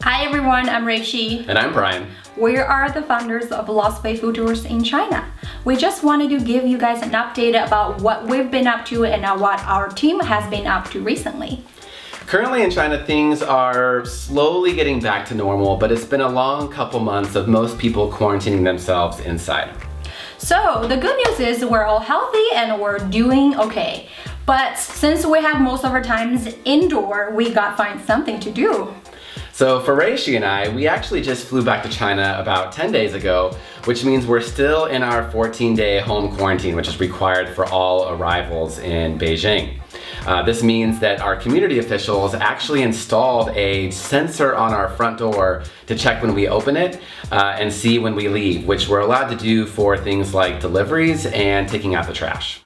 Hi everyone, I'm Ruixi. And I'm Brian. We are the founders of Lost Faithful Tours in China. We just wanted to give you guys an update about what we've been up to and what our team has been up to recently. Currently in China, things are slowly getting back to normal, but it's been a long couple months of most people quarantining themselves inside. So the good news is we're all healthy and we're doing okay. But since we have most of our times indoor, we got to find something to do. So for Ruixi and I, we actually just flew back to China about 10 days ago, which means we're still in our 14-day home quarantine, which is required for all arrivals in Beijing. This means that our community officials actually installed a sensor on our front door to check when we open it and see when we leave, which we're allowed to do for things like deliveries and taking out the trash.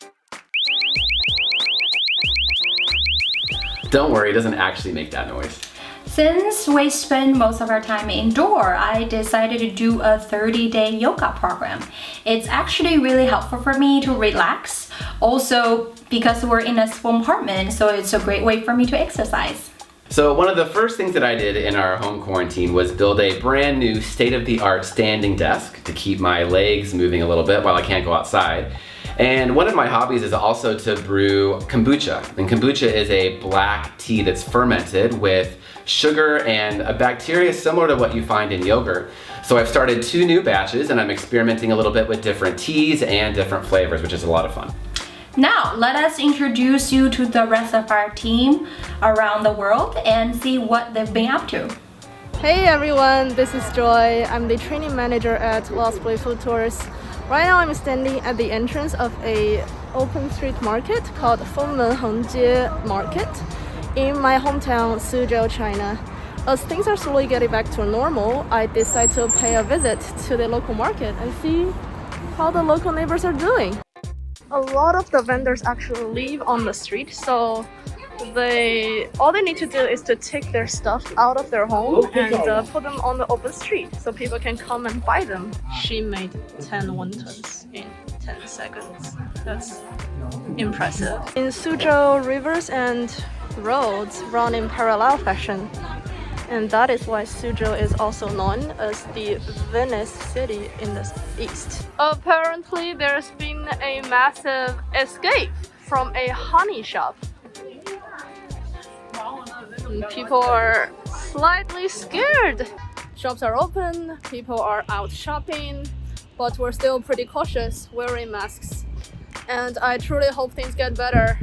Don't worry, it doesn't actually make that noise. Since we spend most of our time indoor, I decided to do a 30-day yoga program. It's actually really helpful for me to relax. Also, because we're in a small apartment, so it's a great way for me to exercise. So one of the first things that I did in our home quarantine was build a brand new state-of-the-art standing desk to keep my legs moving a little bit while I can't go outside. And one of my hobbies is also to brew kombucha. And kombucha is a black tea that's fermented with sugar and a bacteria similar to what you find in yogurt. So I've started 2 new batches and I'm experimenting a little bit with different teas and different flavors, which is a lot of fun. Now, let us introduce you to the rest of our team around the world and see what they've been up to. Hey everyone, this is Joy. I'm the training manager at Lost Faithful Tours. Right now I'm standing at the entrance of a open street market called Phnom Market in my hometown, Suzhou, China. As things are slowly getting back to normal, I decided to pay a visit to the local market and see how the local neighbors are doing. A lot of the vendors actually live on the street, so all they need to do is to take their stuff out of their home and put them on the open street so people can come and buy them. She made 10 wontons in 10 seconds. That's impressive. In Suzhou, rivers and roads run in parallel fashion, and that is why Suzhou is also known as the Venice city in the east. Apparently there's been a massive escape from a honey shop. People are slightly scared. Shops are open, people are out shopping, but we're still pretty cautious wearing masks. And I truly hope things get better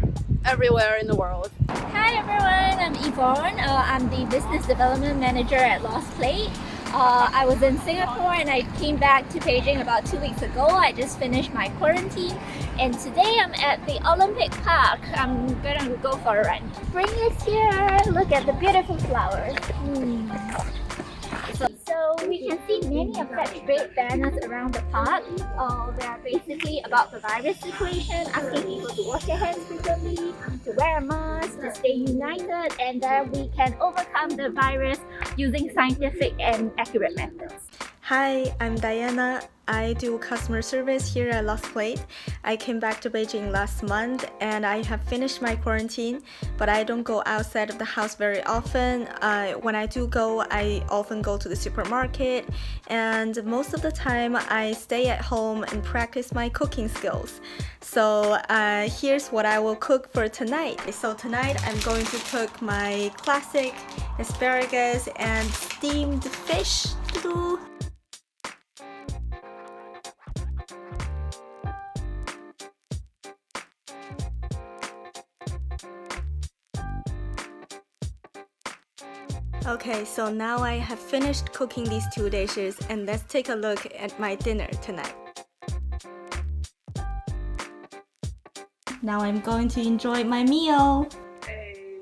everywhere in the world. Hi everyone, I'm Evon. I'm the Business Development Manager at Lost Plate. I was in Singapore and I came back to Beijing about 2 weeks ago. I just finished my quarantine and today I'm at the Olympic Park. I'm gonna go for a run. Spring is here. Look at the beautiful flowers. So we can see many of such great banners around the park. They are basically about the virus situation, asking people to wash their hands frequently, to wear a mask, to stay united, and that we can overcome the virus using scientific and accurate methods. Hi, I'm Diana. I do customer service here at Lost Plate. I came back to Beijing last month and I have finished my quarantine, but I don't go outside of the house very often. When I do go, I often go to the supermarket, and most of the time I stay at home and practice my cooking skills. So here's what I will cook for tonight. So tonight I'm going to cook my classic asparagus and steamed fish. Okay, so now I have finished cooking these 2 dishes, and let's take a look at my dinner tonight. Now I'm going to enjoy my meal. Hey,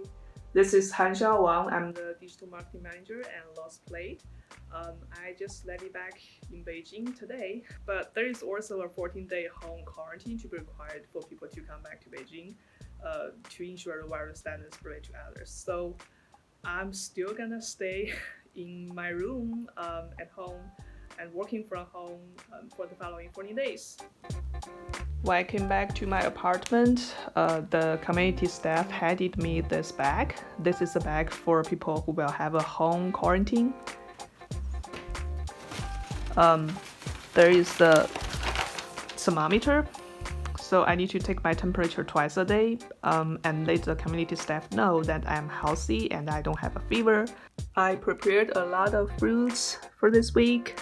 this is Hanxiao. I'm the digital marketing manager at Lost Plate. I just landed back in Beijing today, but there is also a 14-day home quarantine to be required for people to come back to Beijing to ensure the virus doesn't spread to others. So I'm still gonna stay in my room at home and working from home for the following 14 days. When I came back to my apartment, the community staff handed me this bag. This is a bag for people who will have a home quarantine. There is a thermometer, so I need to take my temperature twice a day and let the community staff know that I'm healthy and I don't have a fever. I prepared a lot of fruits for this week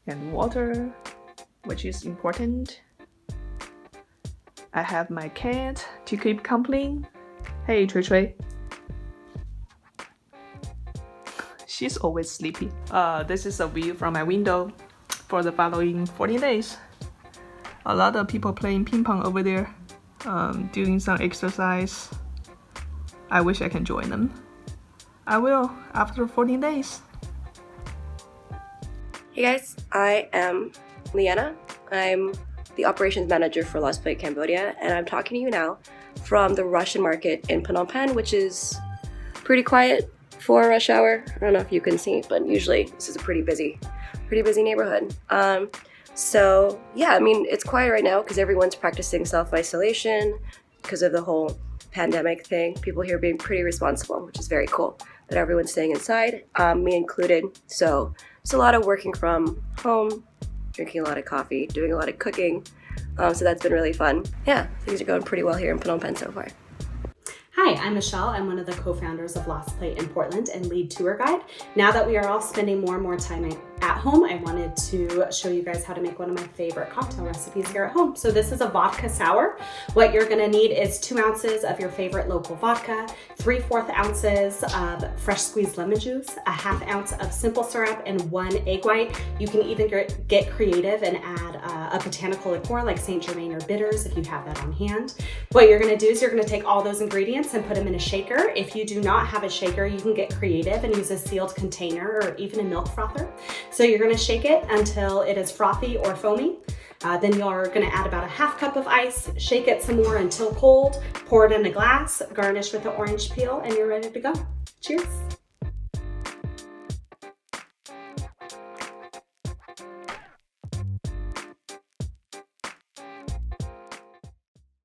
and water, which is important. I have my cat to keep company. Hey, Chui Chui. She's always sleepy. This is a view from my window for the following 14 days. A lot of people playing ping pong over there, doing some exercise. I wish I can join them. I will after 14 days. Hey guys, I am Leanna. I'm the operations manager for Lost Plate Cambodia, and I'm talking to you now from the Russian market in Phnom Penh, which is pretty quiet for rush hour. I don't know if you can see, but usually this is a pretty busy neighborhood. So yeah, I mean, it's quiet right now because everyone's practicing self-isolation because of the whole pandemic thing. People here being pretty responsible, which is very cool that everyone's staying inside, me included. So it's a lot of working from home, drinking a lot of coffee, doing a lot of cooking. So that's been really fun. Yeah, things are going pretty well here in Phnom Penh so far. Hi, I'm Michelle. I'm one of the co-founders of Lost Plate in Portland and lead tour guide. Now that we are all spending more and more time at home, I wanted to show you guys how to make one of my favorite cocktail recipes here at home. So this is a vodka sour. What you're gonna need is 2 ounces of your favorite local vodka, 3/4 ounces of fresh squeezed lemon juice, a 1/2 ounce of simple syrup, and 1 egg white. You can even get creative and add a botanical liqueur like Saint Germain or bitters if you have that on hand. What you're gonna do is you're gonna take all those ingredients and put them in a shaker. If you do not have a shaker, you can get creative and use a sealed container or even a milk frother. So you're gonna shake it until it is frothy or foamy. Then you're gonna add about a 1/2 cup of ice, shake it some more until cold, pour it in a glass, garnish with an orange peel, and you're ready to go. Cheers.